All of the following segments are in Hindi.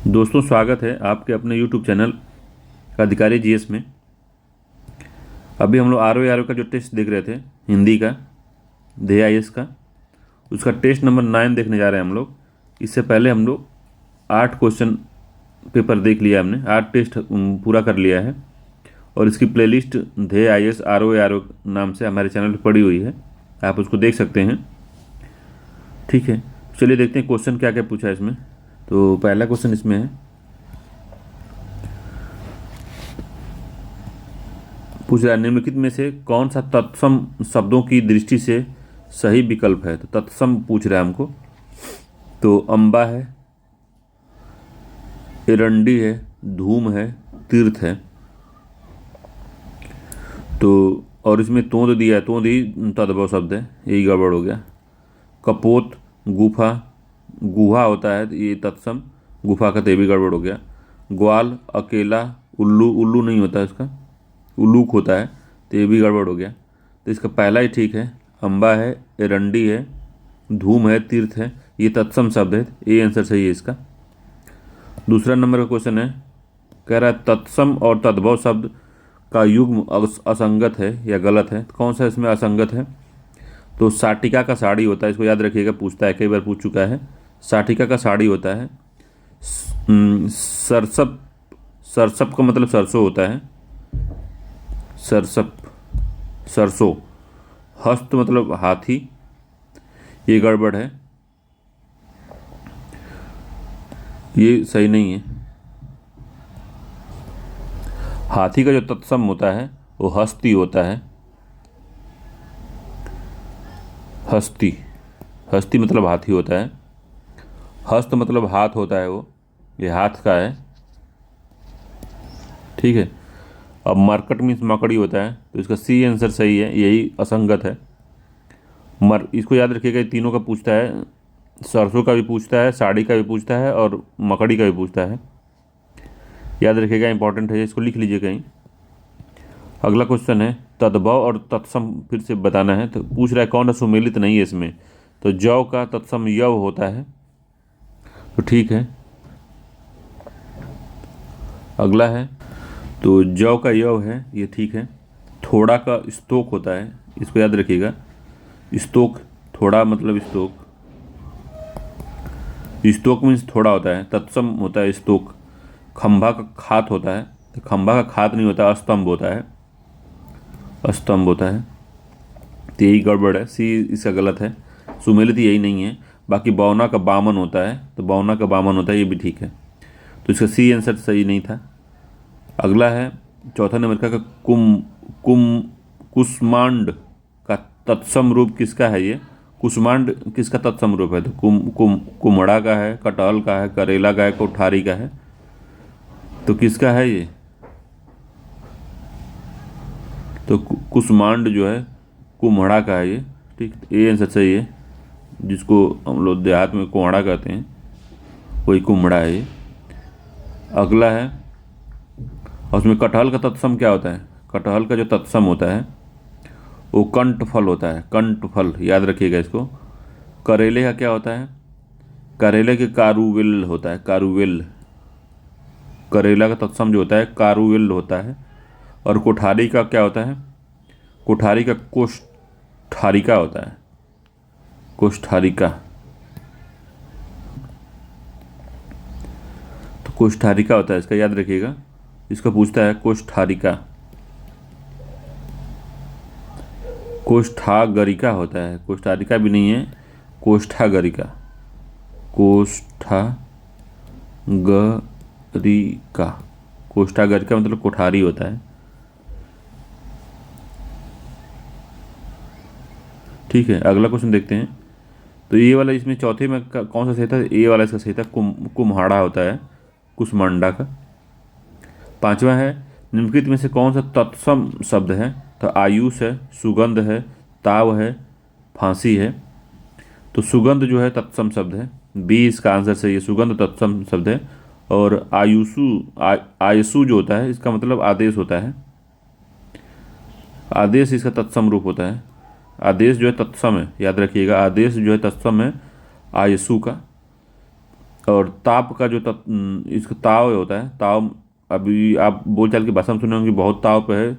दोस्तों, स्वागत है आपके अपने YouTube चैनल अधिकारी जीएस में। अभी हम लोग आर ओ का जो टेस्ट देख रहे थे हिंदी का, DIS का, उसका टेस्ट नंबर 9 देखने जा रहे हैं हम लोग। इससे पहले हम लोग 8 क्वेश्चन पेपर देख लिया, हमने 8 टेस्ट पूरा कर लिया है और इसकी प्लेलिस्ट DIS RO नाम से हमारे चैनल पर पड़ी हुई है, आप उसको देख सकते हैं। ठीक है, चलिए देखते हैं क्वेश्चन क्या क्या पूछा है इसमें। तो पहला क्वेश्चन इसमें है, पूछ रहा है निम्नलिखित में से कौन सा तत्सम शब्दों की दृष्टि से सही विकल्प है। तो तत्सम पूछ रहा है हमको, तो अम्बा है, एरंडी है, धूम है, तीर्थ है। तो और इसमें तोंद दिया है, तोंद ही तद्भव शब्द है, यही गड़बड़ हो गया। कपोत, गुफा, गुहा होता है, तो ये तत्सम, गुफा का तो ये भी गड़बड़ हो गया। ग्वाल, अकेला, उल्लू, उल्लू नहीं होता है इसका, उल्लूक होता है, तो ये भी गड़बड़ हो गया। तो इसका पहला ही ठीक है, अम्बा है, एरंडी है, धूम है, तीर्थ है, ये तत्सम शब्द है, ये आंसर सही है इसका। दूसरा नंबर का क्वेश्चन है, कह रहा है तत्सम और तद्भव शब्द का युग्म असंगत है या गलत है। तो कौन सा इसमें असंगत है? तो साटिका का साड़ी होता है, इसको याद रखिएगा, पूछता है, कई बार पूछ चुका है। साटिका का साड़ी होता है। सरसप, सरसप का मतलब सरसों होता है, सरसप, सरसों। हस्त मतलब हाथी, ये गड़बड़ है, ये सही नहीं है। हाथी का जो तत्सम होता है वो हस्ती होता है, हस्ती, हस्ती मतलब हाथी होता है। हस्त मतलब हाथ होता है, वो ये हाथ का है। ठीक है, अब मरकट मीन्स मकड़ी होता है, तो इसका सी आंसर सही है, यही असंगत है। इसको याद रखिएगा, ये तीनों का पूछता है, सरसों का भी पूछता है, साड़ी का भी पूछता है और मकड़ी का भी पूछता है, याद रखिएगा, इंपॉर्टेंट है, इसको लिख लीजिए कहीं। अगला क्वेश्चन है, तद्भव और तत्सम फिर से बताना है। तो पूछ रहा है कौन सा सुमेलित नहीं है इसमें। तो जौ का तत्सम यव होता है, तो ठीक है। अगला है, तो जौ का यव है, ये ठीक है। थोड़ा का स्तोक होता है, इसको याद रखिएगा, स्तोक, थोड़ा मतलब स्तोक, स्तोक मीन्स थोड़ा होता है, तत्सम होता है स्तोक। खंभा का खात होता है, तो खंभा का खात नहीं होता, स्तंभ होता है, स्तंभ होता है, तो यही गड़बड़ है, सी इसका गलत है, सुमेलित यही नहीं है। बाकी बौना का बामन होता है, तो बौना का बामन होता है, ये भी ठीक है, तो इसका सी आंसर सही नहीं था। अगला है, चौथा नंबर का कुम कुम कुष्मांड का तत्सम रूप किसका है। ये कुष्मांड किसका तत्सम रूप है? तो कुम्हड़ा का है, कटहल का है, करेला का है, कोठारी का है, तो किसका है ये? तो कुष्मांड जो है कुम्हड़ा का है ये, ठीक, ये आंसर सही है, जिसको हम लोग देहात में कोहड़ा कहते हैं, वही कुम्हड़ा है ये। अगला है, और उसमें कटहल का तत्सम क्या होता है? कटहल का जो तत्सम होता है वो कंठ फल होता है, कंठ फल, याद रखिएगा इसको। करेले का क्या होता है? करेले के कारुविल होता है, कारुविल, करेला का तत्सम जो होता है कारुविल होता है। और कोठारी का क्या होता है? कोठारी का कोष्ठारिका होता है, कोष्ठारिका, तो कोष्ठारिका होता है, इसका याद रखिएगा, इसको पूछता है कोष्ठारिका। कोष्ठागरिका होता है, कोष्ठारिका भी नहीं है, कोष्ठागरिका, कोष्ठागरिका, कोष्ठागरिका मतलब कोठारी होता है। ठीक है, अगला क्वेश्चन देखते हैं। तो ये वाला, इसमें चौथे में कौन सा सही था? ये वाला इसका सही था, कुम्हाड़ा होता है, कुष्मांडा का। पांचवा है, निम्नलिखित में से कौन सा तत्सम शब्द है? तो आयुष है, सुगंध है, ताव है, फांसी है। तो सुगंध जो है तत्सम शब्द है, बी इसका आंसर सही है, सुगंध तत्सम शब्द है। और आयुषु जो होता है, इसका मतलब आदेश होता है, आदेश इसका तत्सम रूप होता है। आदेश जो है तत्सम है, याद रखिएगा, आदेश जो है तत्सम है आयसु का। और ताप का जो इसका ताव होता है, ताव, अभी आप बोलचाल की भाषा में सुने होंगे, बहुत ताव पे है,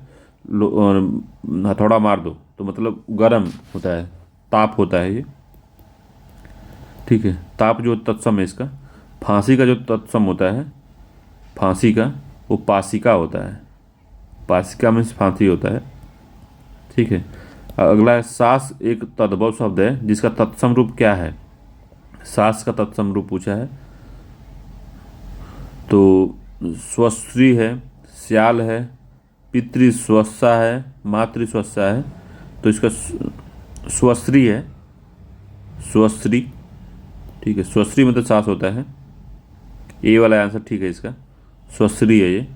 हथौड़ा मार दो, तो मतलब गर्म होता है, ताप होता है ये। ठीक है, ताप जो तत्सम है इसका। फांसी का जो तत्सम होता है, फांसी का, वो पासिका होता है। पासिका में फांसी होता है। ठीक है। अगला है सास, एक तद्भव शब्द है जिसका तत्सम रूप क्या है। सास का तत्सम रूप पूछा है, तो स्वश्री है, श्याल है, पितृस्वस्सा है, मातृस्वस्सा है। तो इसका स्वश्री है, स्वश्री। ठीक है, स्वश्री मतलब सास होता है। ए वाला आंसर ठीक है इसका, स्वश्री है ये,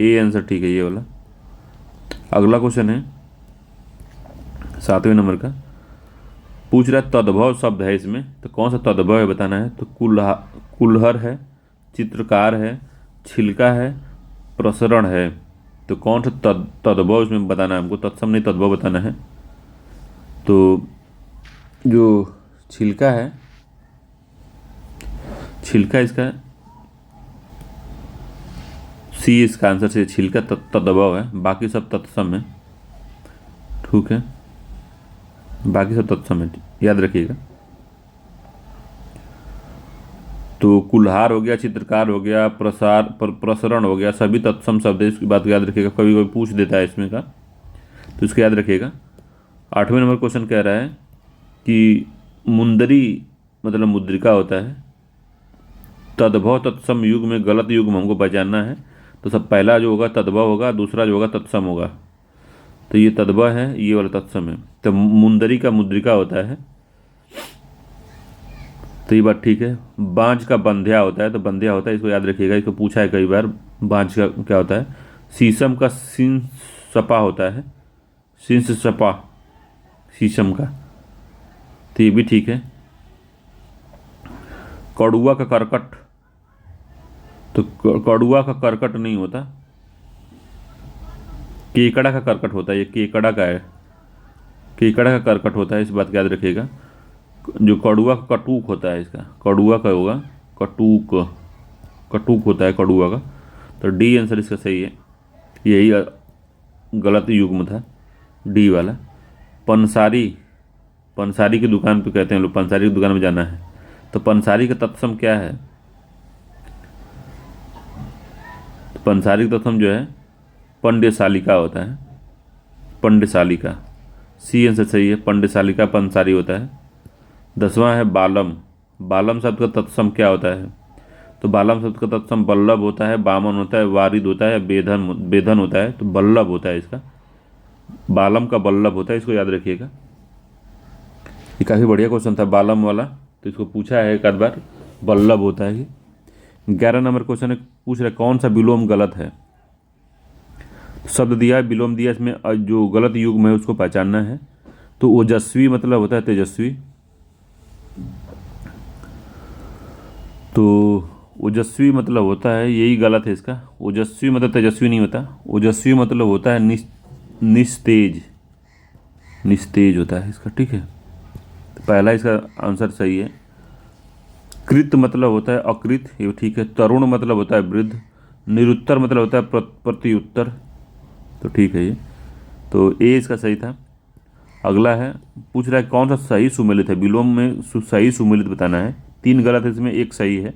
ए आंसर ठीक है ये वाला। अगला क्वेश्चन है 7वें नंबर का, पूछ रहा है तद्भव शब्द है इसमें, तो कौन सा तद्भव है बताना है। तो कुल्हर है, चित्रकार है, छिलका है, प्रसरण है। तो कौन सा तद्भव इसमें बताना है हमको, तत्सम नहीं तद्भव बताना है। तो जो छिलका है, छिलका इसका सी, इसका आंसर से छिलका तद्भव है, बाकी सब तत्सम है। ठीक है, बाकी सब तत्सम है, याद रखिएगा। तो कुल्हार हो गया, चित्रकार हो गया, प्रसरण हो गया, सभी तत्सम शब्द है, इसकी बात याद रखिएगा, कभी कोई पूछ देता है इसमें का, तो इसको याद रखिएगा। 8वें नंबर क्वेश्चन कह रहा है कि मुंदरी मतलब मुद्रिका होता है। तद्भव तत्सम युग में गलत युग में हमको पहचानना है। तो सब पहला जो होगा तद्भव होगा, दूसरा जो होगा तत्सम होगा। तो ये तद्भव है, ये वाला तत्सम है। तो मुंदरी का मुद्रिका होता है, तो ये बात ठीक है। बांझ का बंध्या होता है, तो बंध्या होता है, इसको याद रखिएगा, इसको पूछा है कई बार, बांझ का क्या होता है। शीशम का सिंह सपा होता है, सिंह सपा, शीशम का, तो ये भी ठीक है। कड़ुआ का करकट, तो कड़ुआ का करकट नहीं होता, केकड़ा का करकट होता है, ये केकड़ा का है, केकड़ा का करकट होता है, इस बात का याद रखिएगा। जो कड़ुआ का कटूक होता है, इसका कड़ुआ का होगा कटूक, कटूक होता है कड़ुआ का। तो डी आंसर इसका सही है, यही गलत युग्म था, डी वाला। पंसारी, पंसारी की दुकान पे कहते हैं लोग, पंसारी की दुकान में जाना है, तो पंसारी का तत्सम क्या है। तो पंसारी का तत्सम जो है पंड्यशालिका होता है, पंड्यशालिका, सी आंसर सही है, पंड्यशालिका पंसारी होता है। 10वां है बालम, बालम शब्द का तत्सम क्या होता है। तो बालम शब्द का तत्सम बल्लभ होता है, बामन होता है, वारिद होता है, बेधन, बेधन होता है, तो बल्लभ होता है इसका, बालम का बल्लभ होता है, इसको याद रखिएगा। ये काफ़ी बढ़िया क्वेश्चन था बालम वाला, तो इसको पूछा है एक आध बार, बल्लभ होता है ये। 11 नंबर क्वेश्चन है, पूछ रहे कौन सा विलोम गलत है। शब्द दिया है, विलोम दिया, इसमें जो गलत युग्म है उसको पहचानना है। तो ओजस्वी मतलब होता है तेजस्वी, तो ओजस्वी मतलब होता है, यही गलत है इसका। ओजस्वी मतलब तेजस्वी नहीं होता, ओजस्वी मतलब होता है निस्तेज, निस्तेज होता है इसका। ठीक है, तो पहला इसका आंसर सही है। कृत मतलब होता है अकृत, ये ठीक है। तरुण मतलब होता है वृद्ध। निरुत्तर मतलब होता है प्रत्युत्तर, तो ठीक है ये, तो ए इसका सही था। अगला है, पूछ रहा है कौन सा सही सुमेलित है, विलोम में सही सुमेलित बताना है। 3 गलत है इसमें, 1 सही है।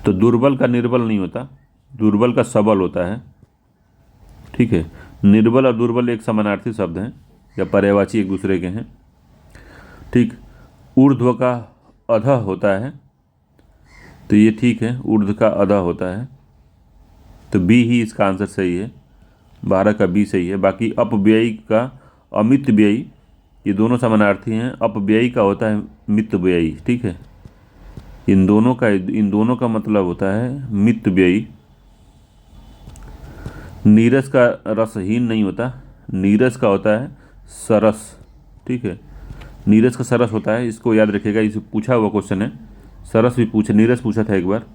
तो दुर्बल का निर्बल नहीं होता, दुर्बल का सबल होता है। ठीक है, निर्बल और दुर्बल एक समानार्थी शब्द हैं या पर्यायवाची एक दूसरे के हैं। ठीक, ऊर्ध्व का अधः होता है, तो ये ठीक है, ऊर्ध्व का अधः होता है, तो बी ही इसका आंसर सही है, 12 का बी सही है। बाकी अपव्ययी का अमित व्ययी, ये दोनों समानार्थी हैं। अपव्ययी का होता है मित व्ययी। ठीक है, इन दोनों का मतलब होता है मित व्ययी। नीरस का रसहीन नहीं होता, नीरस का होता है सरस। ठीक है, नीरस का सरस होता है, इसको याद रखिएगा, इसे पूछा हुआ क्वेश्चन है। सरस भी पूछा, नीरस पूछा था एक बार।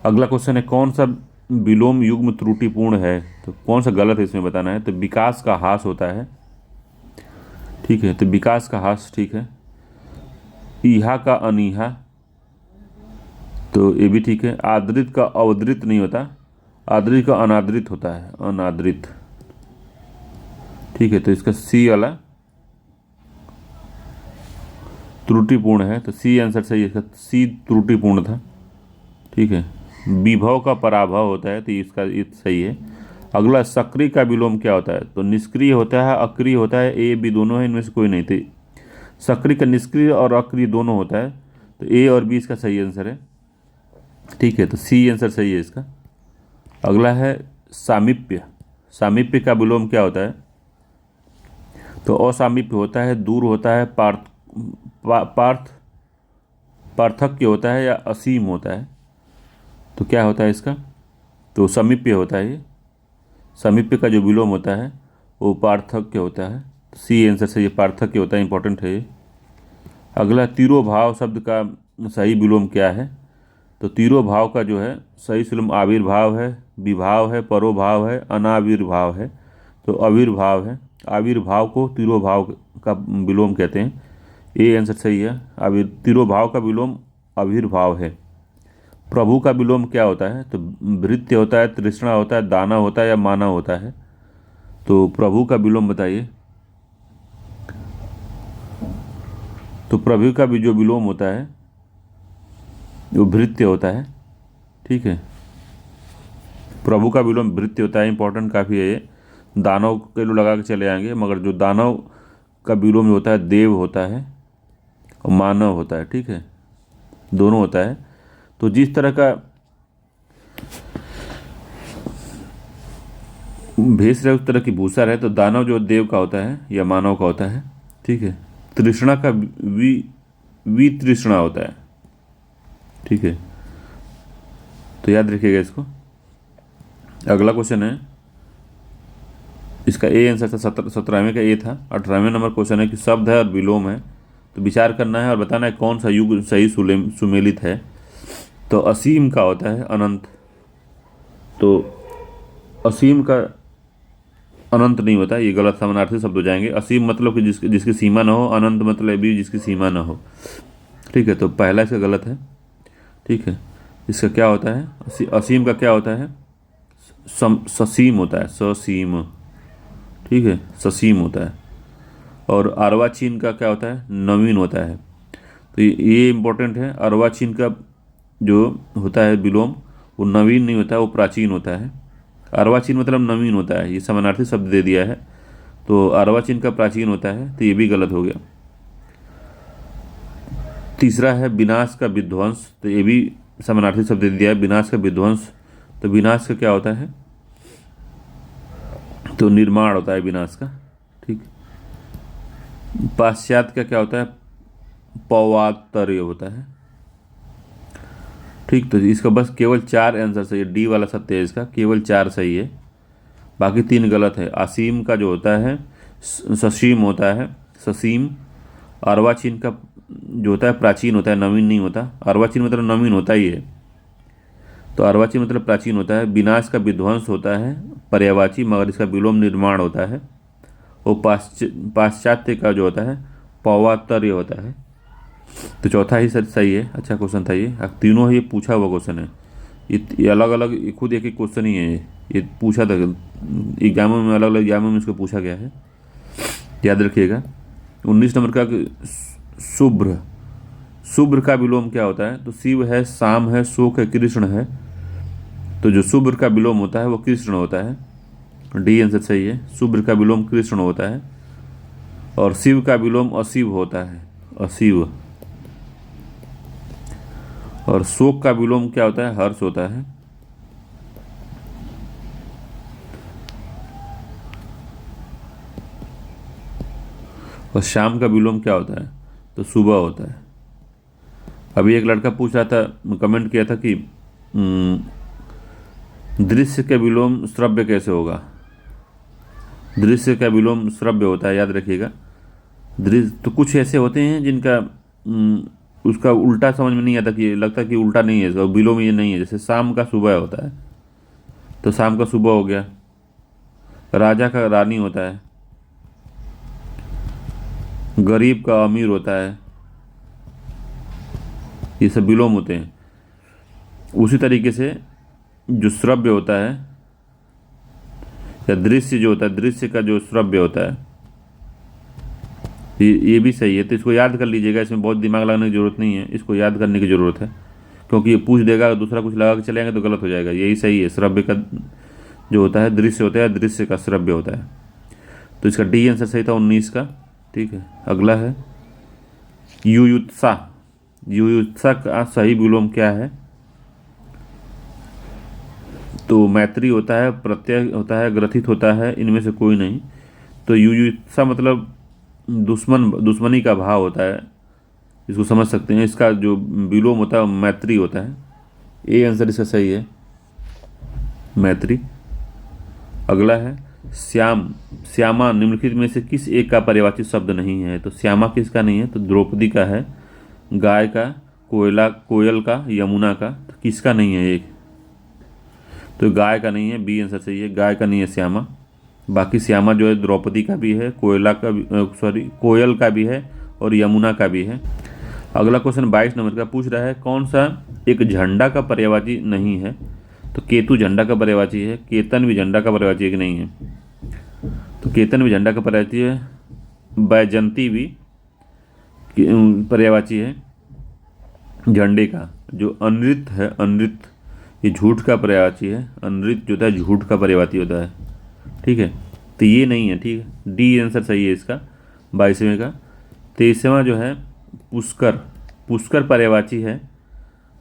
अगला क्वेश्चन है कौन सा विलोम युग्म त्रुटिपूर्ण है, तो कौन सा गलत है इसमें बताना है। तो विकास का हास होता है। ठीक है, तो विकास का हास ठीक है। ईहा का अनीहा, तो ये भी ठीक है। आदृत का अवदृत नहीं होता, आदृत का अनादृत होता है, अनादृत। ठीक है, तो इसका सी वाला त्रुटिपूर्ण है, तो सी आंसर सही है इसका, सी त्रुटिपूर्ण था। ठीक है, विभव का पराभव होता है, तो इसका ये सही है। अगला, सक्रिय का विलोम क्या होता है? तो निष्क्रिय होता है, अक्रिय होता है, ए बी दोनों है, इनमें से कोई नहीं। तो सक्रिय का निष्क्रिय और अक्रिय दोनों होता है, तो ए और बी इसका सही आंसर है। ठीक है, तो सी आंसर सही है इसका। अगला है सामीप्य। सामीप्य का विलोम क्या होता है? तो असामीप्य होता है, दूर होता है, पार्थ पार्थक्य होता है, या असीम होता है। तो क्या होता है इसका? तो समीप्य होता है ये। समीप्य का जो विलोम होता है वो पार्थक्य होता है। सी आंसर से ये पार्थक्य होता है, इंपॉर्टेंट है ये। अगला, तिरोभाव शब्द का सही विलोम क्या है? तो तिरोभाव का जो है सही विलोम आविर्भाव है, विभाव है, परोभाव है, अनाविर्भाव है। तो आविर्भाव है, आविर्भाव को तिरोभाव का विलोम कहते हैं। ये आंसर सही है। तिरोभाव का विलोम आविर्भाव है। प्रभु का विलोम क्या होता है? तो भृत्य होता है, तृष्णा होता है, दाना होता है, या मानव होता है। तो प्रभु का विलोम बताइए। तो प्रभु का भी जो विलोम होता है वो भृत्य होता है। ठीक है, प्रभु का विलोम भृत्य होता है, इंपॉर्टेंट काफ़ी है ये। दानव के लोग लगा के चले आएंगे, मगर जो दानव का विलोम होता है देव होता है और मानव होता है। ठीक है, दोनों होता है। तो जिस तरह का भेष रहे उस तरह की भूसा रहे, तो दानव जो देव का होता है या मानव का होता है। ठीक है, तृष्णा का वितृष्णा होता है। ठीक है, तो याद रखिएगा इसको। अगला क्वेश्चन है, इसका ए आंसर था, 17वें का ए था। 18वें नंबर क्वेश्चन है कि शब्द है और विलोम है, तो विचार करना है और बताना है कौन सा युग सही सुमेलित है। तो असीम का होता है अनंत, तो असीम का अनंत नहीं होता, ये गलत समानार्थी शब्द हो जाएंगे। असीम मतलब कि जिसकी सीमा ना हो, अनंत मतलब भी जिसकी सीमा ना हो। ठीक है, तो पहला इसका गलत है। ठीक है, इसका क्या होता है? असीम का क्या होता है? ससीम होता है, ससीम। ठीक है, ससीम होता है। और अर्वाचीन का क्या होता है? नवीन होता है। तो ये इंपॉर्टेंट है। अर्वाचीन का जो होता है विलोम वो नवीन नहीं होता है, वो प्राचीन होता है। अर्वाचीन मतलब नवीन होता है, ये समानार्थी शब्द दे दिया है, तो अर्वाचीन का प्राचीन होता है, तो ये भी गलत हो गया। तीसरा है विनाश का विध्वंस, तो ये भी समानार्थी शब्द दे दिया है, विनाश का विध्वंस। तो विनाश का क्या होता है? तो निर्माण होता है विनाश का। ठीक, पाश्चात्य का क्या होता है? पौवात्तर्य होता है। ठीक, तो इसका बस केवल 4 आंसर सही है, डी वाला सत्य है इसका, केवल 4 सही है, बाकी 3 गलत है। असीम का जो होता है ससीम होता है, ससीम। अर्वाचीन का जो होता है प्राचीन होता है, नवीन नहीं होता। अर्वाचीन मतलब नवीन होता ही है, तो अर्वाचीन मतलब प्राचीन होता है। विनाश का विध्वंस होता है पर्यायवाची, मगर इसका विलोम निर्माण होता है। और पाश्चात्य का जो होता है पौवात्तर्य होता है। तो चौथा ही सर सही है। अच्छा क्वेश्चन था ये, अब तीनों ही पूछा हुआ क्वेश्चन है। ये अलग अलग खुद एक एक क्वेश्चन ही है, ये पूछा था एग्जामों में, अलग अलग एग्जामों में इसको पूछा गया है, याद रखिएगा। 19 नंबर का शुभ्र, शुभ्र का विलोम क्या होता है? तो शिव है, शाम है, शोक है, कृष्ण है। तो जो शुभ्र का विलोम होता है वो कृष्ण होता है। डी आंसर सही है, शुभ्र का विलोम कृष्ण होता है। और शिव का विलोम अशिव होता है, अशिव। और शोक का विलोम क्या होता है? हर्ष होता है। और शाम का विलोम क्या होता है? तो सुबह होता है। अभी एक लड़का पूछ रहा था, कमेंट किया था कि दृश्य का विलोम श्रव्य कैसे होगा? दृश्य का विलोम श्रव्य होता है, याद रखिएगा। दृश्य तो कुछ ऐसे होते हैं जिनका उसका उल्टा समझ में नहीं आता, कि लगता कि उल्टा नहीं है इसका, विलोम ये नहीं है। जैसे शाम का सुबह होता है, तो शाम का सुबह हो गया। राजा का रानी होता है, गरीब का अमीर होता है, ये सब विलोम होते हैं। उसी तरीके से जो श्रव्य होता है या दृश्य जो होता है, दृश्य का जो श्रव्य होता है, ये भी सही है। तो इसको याद कर लीजिएगा, इसमें बहुत दिमाग लगाने की ज़रूरत नहीं है, इसको याद करने की ज़रूरत है, क्योंकि ये पूछ देगा अगर दूसरा कुछ लगा के चलेंगे तो गलत हो जाएगा। यही सही है, श्रव्य का जो होता है दृश्य होता है, दृश्य का श्रव्य होता है। तो इसका डी आंसर सही था 19 का। ठीक है, अगला है युयुत्सा। युयुत्सा का सही विलोम क्या है? तो मैत्री होता है, प्रत्यय होता है, ग्रथित होता है, इनमें से कोई नहीं। तो युयुत्सा मतलब दुश्मनी का भाव होता है, इसको समझ सकते हैं। इसका जो विलोम होता है मैत्री होता है। ए आंसर इसका सही है, मैत्री। अगला है श्याम। श्यामा निम्नलिखित में से किस एक का पर्यायवाची शब्द नहीं है? तो श्यामा किसका नहीं है? तो द्रौपदी का है, गाय का, कोयल का, यमुना का। तो किसका नहीं है एक? तो गाय का नहीं है, बी आंसर सही है, गाय का नहीं है श्यामा। बाकी श्यामा जो है द्रौपदी का भी है, कोयल का भी है और यमुना का भी है। अगला क्वेश्चन 22 नंबर का पूछ रहा है कौन सा एक झंडा का पर्यायवाची नहीं है? तो केतु झंडा का पर्यायवाची है, केतन भी झंडा का पर्यायवाची एक नहीं है। तो केतन भी झंडा का पर्यायवाची है, बैजंती भी पर्यायवाची है झंडे का। जो अनृत है, अनृत ये झूठ का पर्यायवाची है, अनृत जो होता है झूठ का पर्यायवाची होता है। ठीक है, तो ये नहीं है। ठीक है, डी आंसर सही है इसका 22वें का। 23वां जो है पुष्कर। पुष्कर पर्यायवाची है।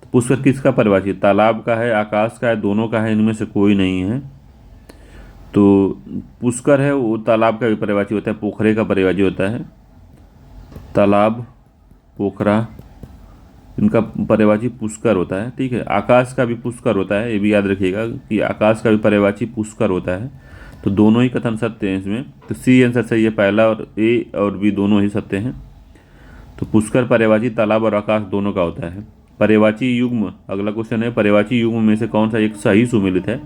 तो पुष्कर किसका पर्यायवाची है? तालाब का है, आकाश का है, दोनों का है, इनमें से कोई नहीं है। तो पुष्कर है वो तालाब का भी पर्यायवाची होता है, पोखरे का पर्यायवाची होता है। तालाब, पोखरा, इनका पर्यायवाची पुष्कर होता है। ठीक है, आकाश का भी पुष्कर होता है, ये भी याद रखिएगा कि आकाश का भी पर्यायवाची पुष्कर होता है। तो दोनों ही कथन सत्य हैं इसमें। तो सी आंसर सही है, पहला और ए और बी दोनों ही सत्य हैं। तो पुष्कर पर्यायवाची तालाब और आकाश दोनों का होता है। पर्यायवाची युग्म, अगला क्वेश्चन है पर्यायवाची युग्म में से कौन सा एक सही सुमेलित है?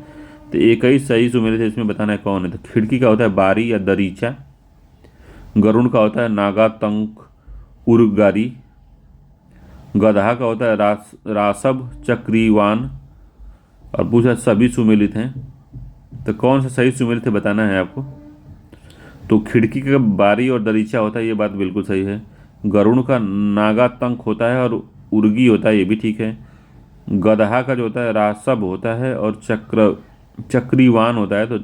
तो एक ही सही सुमेलित है, इसमें बताना है कौन है। तो खिड़की का होता है बारी या दरीचा, गरुड़ का होता है नागा तंक उर्गारी, गधा का होता है रासब चक्रीवान, और पूछा सभी सुमेलित हैं। तो कौन सा सही सुमेलित है बताना है आपको। तो खिड़की का बारी और दरीचा होता है, ये बात बिल्कुल सही है। गरुड़ का नागा तंक होता है और उर्गी होता है, ये भी ठीक है। गधा का जो होता है रासब होता है और चक्रीवान होता है। तो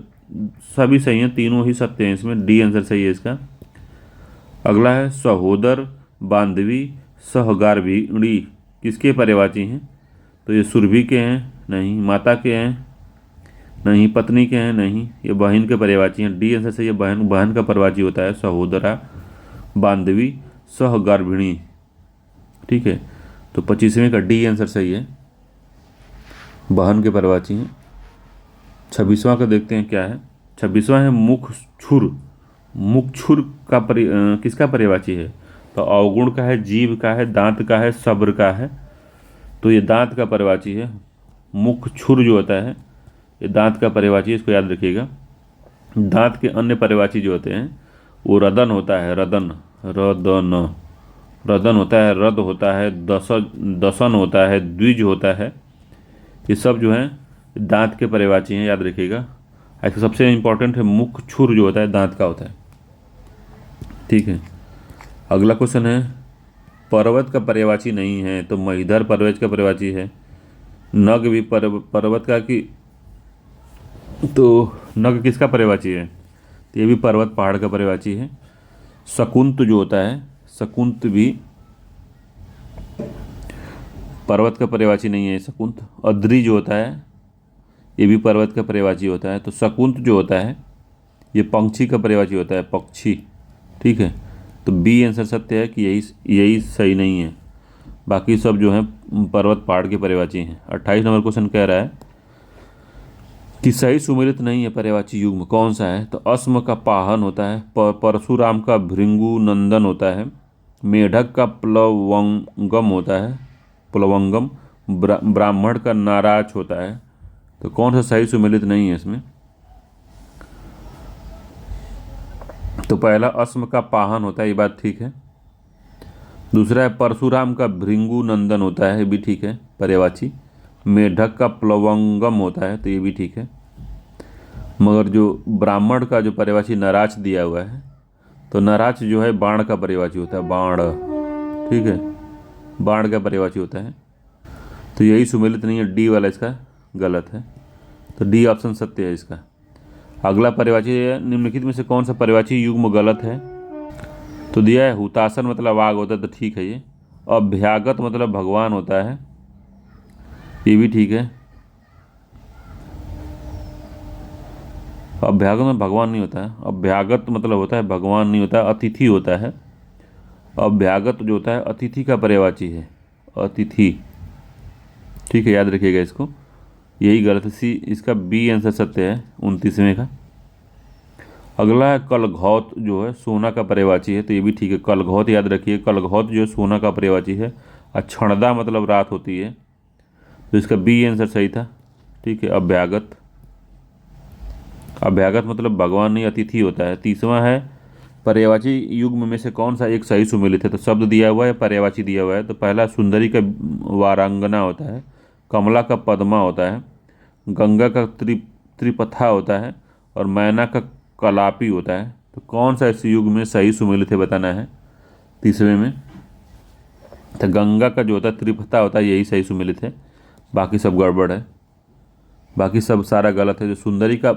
सभी सही हैं, तीनों ही सत्य हैं इसमें, डी आंसर सही है इसका। अगला है सहोदर, बांधवी, सहगार्भिणी किसके पर्यायवाची हैं? तो ये सुरभि के हैं नहीं, माता के हैं नहीं, पत्नी के हैं नहीं, ये बहन के पर्यायवाची हैं। डी आंसर सही है, बहन का पर्यायवाची होता है सहोदरा, बांधवी, सहगार्भिणी। ठीक है, तो 25वें का डी आंसर सही है, बहन के पर्यायवाची हैं। 26वां का देखते हैं क्या है। 26वां है मुख छुर। मुख छुर का किसका पर्यायवाची है? तो अवगुण का है, जीभ का है, दांत का है, सब्र का है। तो ये दांत का पर्यायवाची है। मुख छुर जो होता है ये दांत का पर्यायवाची है, इसको याद रखिएगा। दांत के अन्य पर्यायवाची जो होते हैं वो रदन होता है, रदन, रदन होता है, रद होता है, दसन होता है, द्विज होता है। ये सब जो है दांत के पर्यायवाची हैं, याद रखिएगा। ऐसे सबसे इम्पोर्टेंट है मुख छुर जो होता है दांत का होता है। ठीक है, अगला क्वेश्चन है पर्वत का पर्यायवाची नहीं है। तो महिधर पर्वत का पर्यायवाची है। नग भी पर्वत का कि, तो नग किसका पर्यायवाची है? तो ये भी पर्वत पहाड़ का पर्यायवाची है। शकुंत जो होता है, शकुंत भी पर्वत का पर्यायवाची नहीं है शकुंत। अद्री जो होता है ये भी पर्वत का पर्यायवाची होता है। तो शकुंत जो होता है ये पंक्षी का पर्यायवाची होता है, पक्षी। ठीक है, तो बी आंसर सत्य है कि यही सही नहीं है, बाकी सब जो है पर्वत पहाड़ के पर्यायवाची हैं। 28 नंबर क्वेश्चन कह रहा है कि सही सुमेलित नहीं है पर्यायवाची युग्म कौन सा है? तो अस्म का पाहन होता है, परशुराम का भृंगु नंदन होता है, मेढक का प्लवंगम होता है, प्लवंगम, ब्राह्मण का नाराज होता है। तो कौन सा सही सुमेलित नहीं है इसमें? तो पहला अस्म का पाहन होता है, ये बात ठीक है। दूसरा है परशुराम का भृंगु नंदन होता है, ये भी ठीक है पर्यायवाची। मेढक का प्लवंगम होता है, तो ये भी ठीक है। मगर जो ब्राह्मण का जो पर्यायवाची नराच दिया हुआ है, तो नराच जो है बाण का पर्यायवाची होता है, बाण। ठीक है, बाण का पर्यायवाची होता है, तो यही सुमेलित नहीं है, डी वाला इसका गलत है। तो डी ऑप्शन सत्य है इसका। अगला पर्यायवाची है, निम्नलिखित में से कौन सा पर्यायवाची युग्म गलत है? तो दिया है हुतासन मतलब वाघ होता है, तो ठीक है ये। अभ्यागत मतलब भगवान होता है, ये भी ठीक है। अभ्यागत में भगवान नहीं होता है, अभ्यागत मतलब होता है भगवान नहीं होता है, अतिथि होता है। अभ्यागत जो होता है अतिथि का पर्यायवाची है, अतिथि। ठीक है, याद रखिएगा इसको, यही गलत है, सी इसका बी आंसर सत्य है 29वें का। अगला है कलघौत, जो है सोना का पर्यायवाची है, तो ये भी ठीक है। कलघौत याद रखिए, कलघौत जो है सोना का पर्यायवाची है। क्षणदा मतलब रात होती है, तो इसका बी आंसर सही था। ठीक है, अभ्यागत, अभ्यागत मतलब भगवान नहीं अतिथि होता है। 30वां है, पर्यायवाची युग्म में से कौन सा एक सही सुमेलित है? तो शब्द दिया हुआ है, पर्यायवाची दिया हुआ है, तो पहला सुंदरी का वारांगना होता है, कमला का पद्मा होता है, गंगा का त्रिपथा होता है, और मैना का कलापी होता है। तो कौन सा इस युग में सही सुमेलित है बताना है 30वें में। तो गंगा का जो होता है त्रिपथा होता है, यही सही सुमेलित है, बाकी सब गड़बड़ है, बाकी सब सारा गलत है। जो सुंदरी का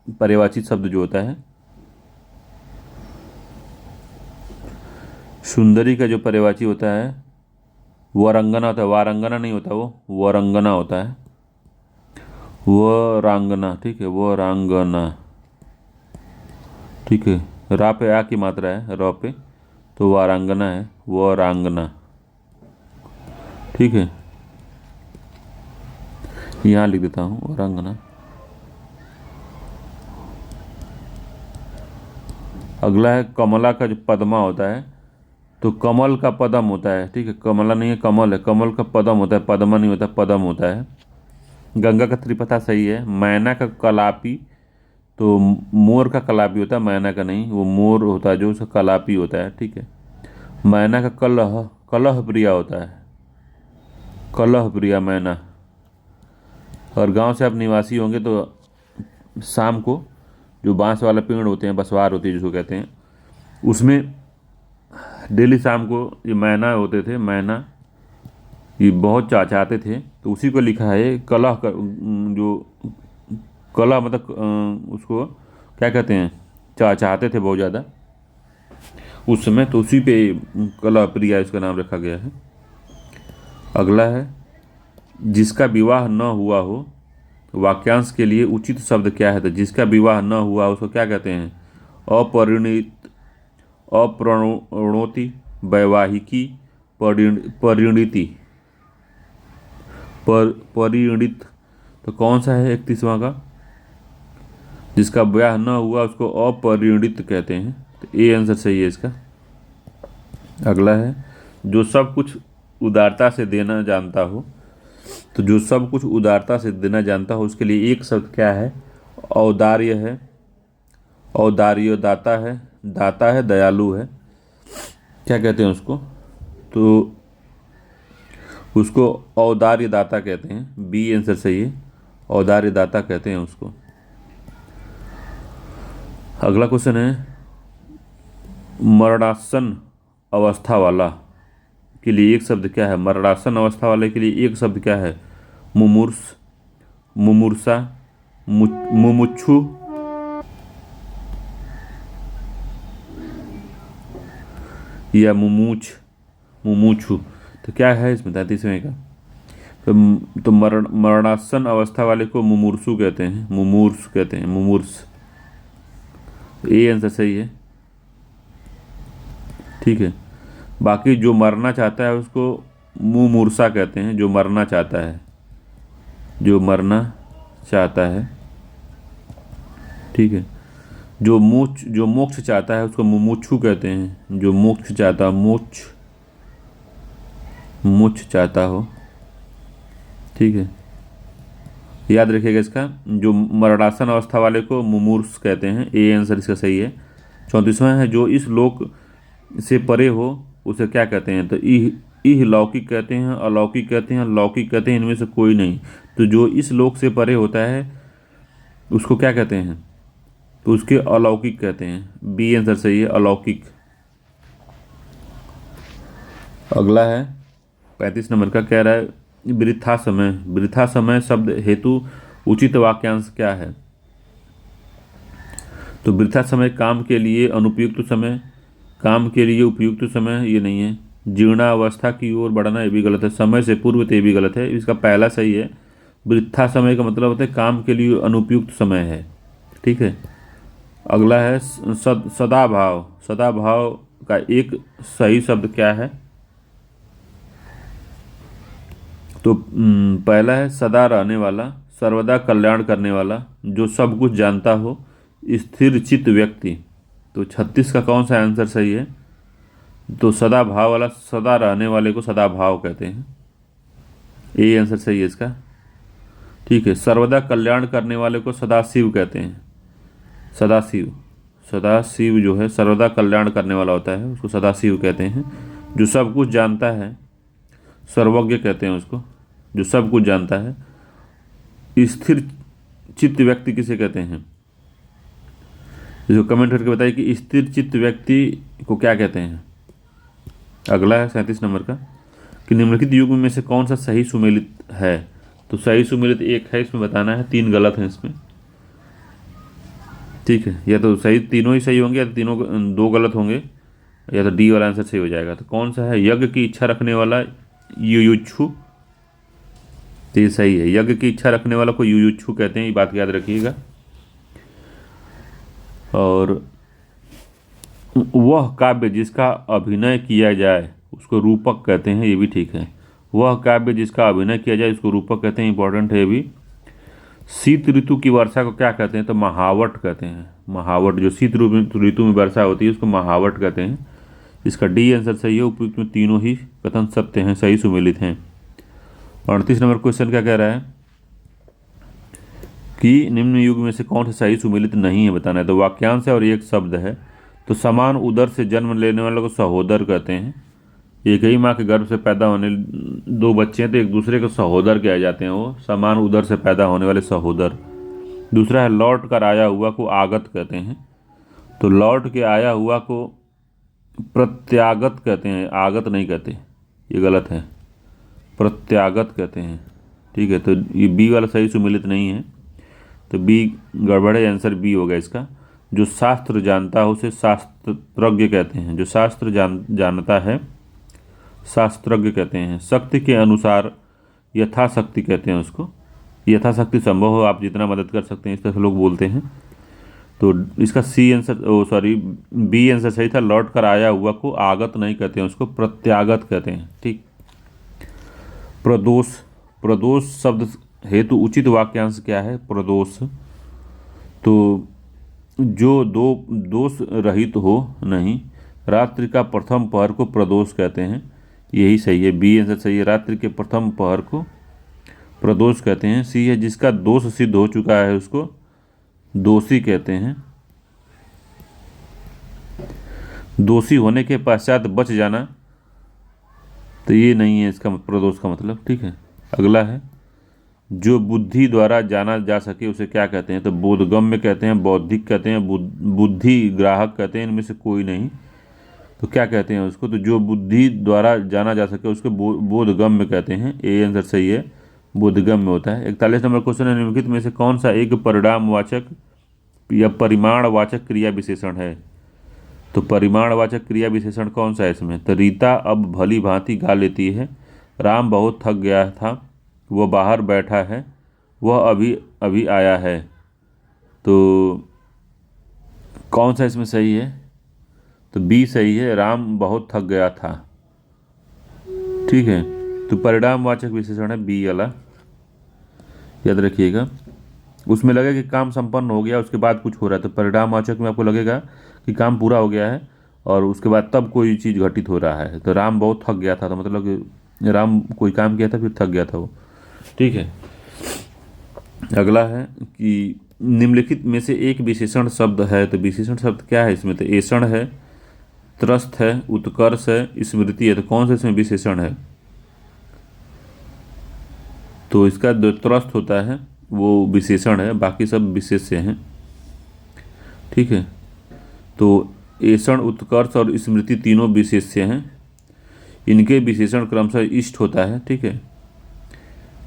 पर्यायवाची शब्द जो होता है, सुंदरी का जो पर्यायवाची होता है वरंगना होता है, वारंगना नहीं होता, वो वरंगना होता है, वरांगना। ठीक है, वरांगना। ठीक है, रा पे आ की मात्रा है, र पे, तो वारांगना है, वरांगना। ठीक है, यहाँ लिख देता हूँ वरांगना। अगला है कमला का जो पद्मा होता है, तो कमल का पदम होता है। ठीक है, कमला नहीं है, कमल है, कमल का पदम होता है, पद्मा नहीं होता, पदम होता है। गंगा का त्रिपथा सही है। मैना का कलापी, तो मोर का कलापी होता है, मैना का नहीं, वो मोर होता है जो उसका कलापी होता है। ठीक है, मैना का कलह, कलह प्रिया होता है, कलह प्रिया मैना। और गांव से आप निवासी होंगे तो शाम को जो बांस वाला पेड़ होते हैं, बसवार होती है जिसको कहते हैं, उसमें डेली शाम को ये मैना होते थे, मैना ये बहुत चाहते थे, तो उसी को लिखा है कलह का, जो कलह मतलब उसको क्या कहते हैं, चाहते थे बहुत ज़्यादा उस समय, तो उसी पे कलह प्रिया इसका नाम रखा गया है। अगला है, जिसका विवाह न हुआ हो, वाक्यांश के लिए उचित शब्द क्या है? तो जिसका विवाह न हुआ उसको क्या कहते हैं? अपरिणित, अप्रणोति, वैवाहिकी, परिणीति, परिणित। तो कौन सा है 31वां का? जिसका ब्याह न हुआ उसको अपरिणित कहते हैं, तो ए आंसर सही है इसका। अगला है, जो सब कुछ उदारता से देना जानता हो, तो जो सब कुछ उदारता से देना जानता हो उसके लिए एक शब्द क्या है? औदार्य है, औदार्य दाता है, दाता है, दयालु है, क्या कहते हैं उसको? तो उसको औदार्य दाता कहते हैं, बी आंसर सही है, औदार्य दाता कहते हैं उसको। अगला क्वेश्चन है, मरणासन अवस्था वाला के लिए एक शब्द क्या है? मरणासन अवस्था वाले के लिए एक शब्द क्या है? मुमूर्ष, मुमूर्षा, मुमुक्षु, या मुमूछ, मुमुक्षु। तो क्या है इसमें 33वें का? तो मरणासन अवस्था वाले को मुमूर्षु कहते हैं, मुमूर्ष कहते हैं, मुमूर्ष। ए आंसर सही है। ठीक है, बाकी जो मरना चाहता है उसको मुमूर्षा कहते हैं, जो मरना चाहता है, जो मरना चाहता है। ठीक है, जो मोक्ष चाहता है उसको मुमुक्षु कहते हैं, जो मोक्ष चाहता, मोक्ष चाहता हो। ठीक है, याद रखिएगा इसका, जो मरणासन अवस्था वाले को मुमूर्ष कहते हैं, ए आंसर इसका सही है। 34वां है, जो इस लोक से परे हो उसे क्या कहते हैं? तो इह लौकिक कहते हैं, अलौकिक कहते हैं, लौकिक कहते हैं, इनमें से कोई नहीं। तो जो इस लोक से परे होता है उसको क्या कहते हैं? तो उसके अलौकिक कहते हैं। बी आंसर सही है, अलौकिक। अगला है 35 नंबर का, कह रहा है वृथा समय। वृथा समय शब्द हेतु उचित वाक्यांश क्या है? तो वृथा समय काम के लिए अनुपयुक्त समय, काम के लिए उपयुक्त समय, ये नहीं है। जीर्णावस्था की ओर बढ़ना, ये भी गलत है। समय से पूर्व, तो ये भी गलत है। इसका पहला सही है। वृथा समय का मतलब होता है काम के लिए अनुपयुक्त समय है। ठीक है। अगला है सदाभाव। सदाभाव का एक सही शब्द क्या है? तो पहला है सदा रहने वाला, सर्वदा कल्याण करने वाला, जो सब कुछ जानता हो, स्थिर चित्त व्यक्ति। तो 36 का कौन सा आंसर सही है? तो सदा भाव वाला, सदा रहने वाले को सदा भाव कहते हैं। ये आंसर सही है इसका। ठीक है। सर्वदा कल्याण करने वाले को सदाशिव कहते हैं। सदाशिव, सदाशिव जो है सर्वदा कल्याण करने वाला होता है, उसको सदाशिव कहते हैं। जो सब कुछ जानता है, सर्वज्ञ कहते हैं उसको, जो सब कुछ जानता है। स्थिर चित्त व्यक्ति किसे कहते हैं? जो कमेंट करके बताइए कि स्थिर चित्त व्यक्ति को क्या कहते हैं। अगला है 37 नंबर का, कि निम्नलिखित युग में से कौन सा सही सुमेलित है? तो सही सुमेलित एक है, इसमें बताना है। 3 गलत हैं इसमें। ठीक है। या तो सही, तीनों ही सही होंगे, या तो तीनों 2 गलत होंगे, या तो डी वाला आंसर सही हो जाएगा। तो कौन सा है? यज्ञ की इच्छा रखने वाला युयुक्षु। तो ये सही है। यज्ञ की इच्छा रखने वाला को युयुक्षु कहते हैं, ये बात याद रखिएगा। और वह काव्य जिसका अभिनय किया जाए उसको रूपक कहते हैं, ये भी ठीक है। वह काव्य जिसका अभिनय किया जाए उसको रूपक कहते हैं, इंपॉर्टेंट है ये भी। शीत ऋतु की वर्षा को क्या कहते हैं? तो महावट कहते हैं। महावट, जो शीत ऋतु में वर्षा होती है उसको महावट कहते हैं। इसका डी आंसर सही है। उपयुक्त में तीनों ही कथन सत्य हैं, सही सुमेलित हैं। 38 नंबर क्वेश्चन क्या कह रहा है कि निम्न युग में से कौन सा सही सुमेलित नहीं है, बताना है। तो वाक्यांश है और एक शब्द है। तो समान उदर से जन्म लेने वाले को सहोदर कहते हैं। एक ही माँ के गर्भ से पैदा होने 2 बच्चे हैं तो एक दूसरे को सहोदर कहे जाते हैं, वो समान उदर से पैदा होने वाले सहोदर। दूसरा है लौट कर आया हुआ को आगत कहते हैं। तो लौट के आया हुआ को प्रत्यागत कहते हैं, आगत नहीं कहते, ये गलत है, प्रत्यागत कहते हैं। ठीक है। तो ये बी वाला सही सुमेलित नहीं है, तो बी गड़बड़ है, आंसर बी होगा इसका। जो शास्त्र जानता है उसे शास्त्रज्ञ कहते हैं। जो शास्त्र जानता है शास्त्रज्ञ कहते हैं। शक्ति के अनुसार यथाशक्ति कहते हैं उसको। यथाशक्ति संभव हो, आप जितना मदद कर सकते हैं, इस तरह से लोग बोलते हैं। तो इसका सी आंसर, बी आंसर सही था। लौट कर आया हुआ को आगत नहीं कहते हैं, उसको प्रत्यागत कहते हैं। ठीक। प्रदोष। प्रदोष शब्द हेतु उचित वाक्यांश क्या है? प्रदोष, तो जो दोष रहित हो नहीं, रात्रि का प्रथम पहर को प्रदोष कहते हैं, यही सही है। बी आंसर सही है। रात्रि के प्रथम पहर को प्रदोष कहते हैं। सी है जिसका दोष सिद्ध हो चुका है उसको दोषी कहते हैं। दोषी होने के पश्चात बच जाना, तो ये नहीं है इसका प्रदोष का मतलब। ठीक है। अगला है जो बुद्धि द्वारा जाना जा सके उसे क्या कहते हैं? तो बोधगम्य कहते हैं, बौद्धिक कहते हैं, बुद्धि ग्राहक कहते हैं, इनमें से कोई नहीं। तो क्या कहते हैं उसको? तो जो बुद्धि द्वारा जाना जा सके उसको बोधगम्य कहते हैं। ए आंसर सही है, बोधगम्य होता है। 41 नंबर क्वेश्चन है, निम्नलिखित में से कौन सा एक परिणामवाचक या परिमाणवाचक क्रिया विशेषण है? तो परिमाणवाचक क्रिया विशेषण कौन सा है इसमें? तो रीता अब भली भांति गा लेती है, राम बहुत थक गया था, वह बाहर बैठा है, वह अभी अभी आया है। तो कौन सा इसमें सही है? तो बी सही है, राम बहुत थक गया था। ठीक है। तो परिणामवाचक विशेषण है बी वाला, याद रखिएगा। उसमें लगेगा कि काम संपन्न हो गया उसके बाद कुछ हो रहा है, तो परिणामवाचक में आपको लगेगा कि काम पूरा हो गया है और उसके बाद तब कोई चीज़ घटित हो रहा है। तो राम बहुत थक गया था, तो मतलब कि राम कोई काम किया था फिर थक गया था वो। ठीक है। अगला है कि निम्नलिखित में से एक विशेषण शब्द है, तो विशेषण शब्द क्या है इसमें? तो ऐषण है, त्रस्त है, उत्कर्ष है, स्मृति है, तो कौन सा इसमें विशेषण है? तो इसका जो त्रस्त होता है वो विशेषण है, बाकी सब विशेष्य हैं। ठीक है, तो ऐषण, उत्कर्ष और स्मृति तीनों विशेष्य हैं। इनके विशेषण क्रमशः इष्ट होता है। ठीक है,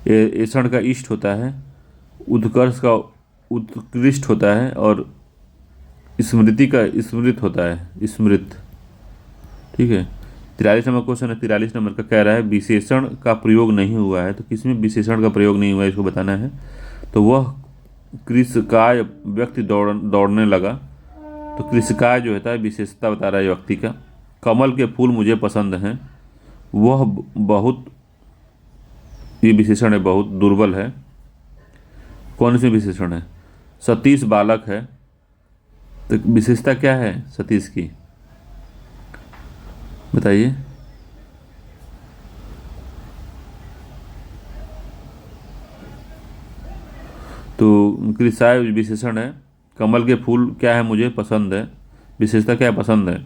ऐषण का इष्ट होता है, उत्कर्ष का उत्कृष्ट होता है और स्मृति का स्मृत होता है, स्मृत। ठीक है, 43 नंबर क्वेश्चन है। 43 नंबर का कह रहा है विशेषण का प्रयोग नहीं हुआ है, तो किसमें विशेषण का प्रयोग नहीं हुआ है इसको बताना है। तो वह कृषकाय व्यक्ति दौड़ने लगा। तो कृषकाय जो होता है विशेषता बता रहा है व्यक्ति का। कमल के फूल मुझे पसंद हैं, वह बहुत, ये विशेषण है, बहुत दुर्बल है। कौन सी विशेषण है? सतीश बालक है, तो विशेषता क्या है सतीश की, बताइए। तो कृषाय विशेषण है, कमल के फूल क्या है, मुझे पसंद है, विशेषता क्या है, पसंद है।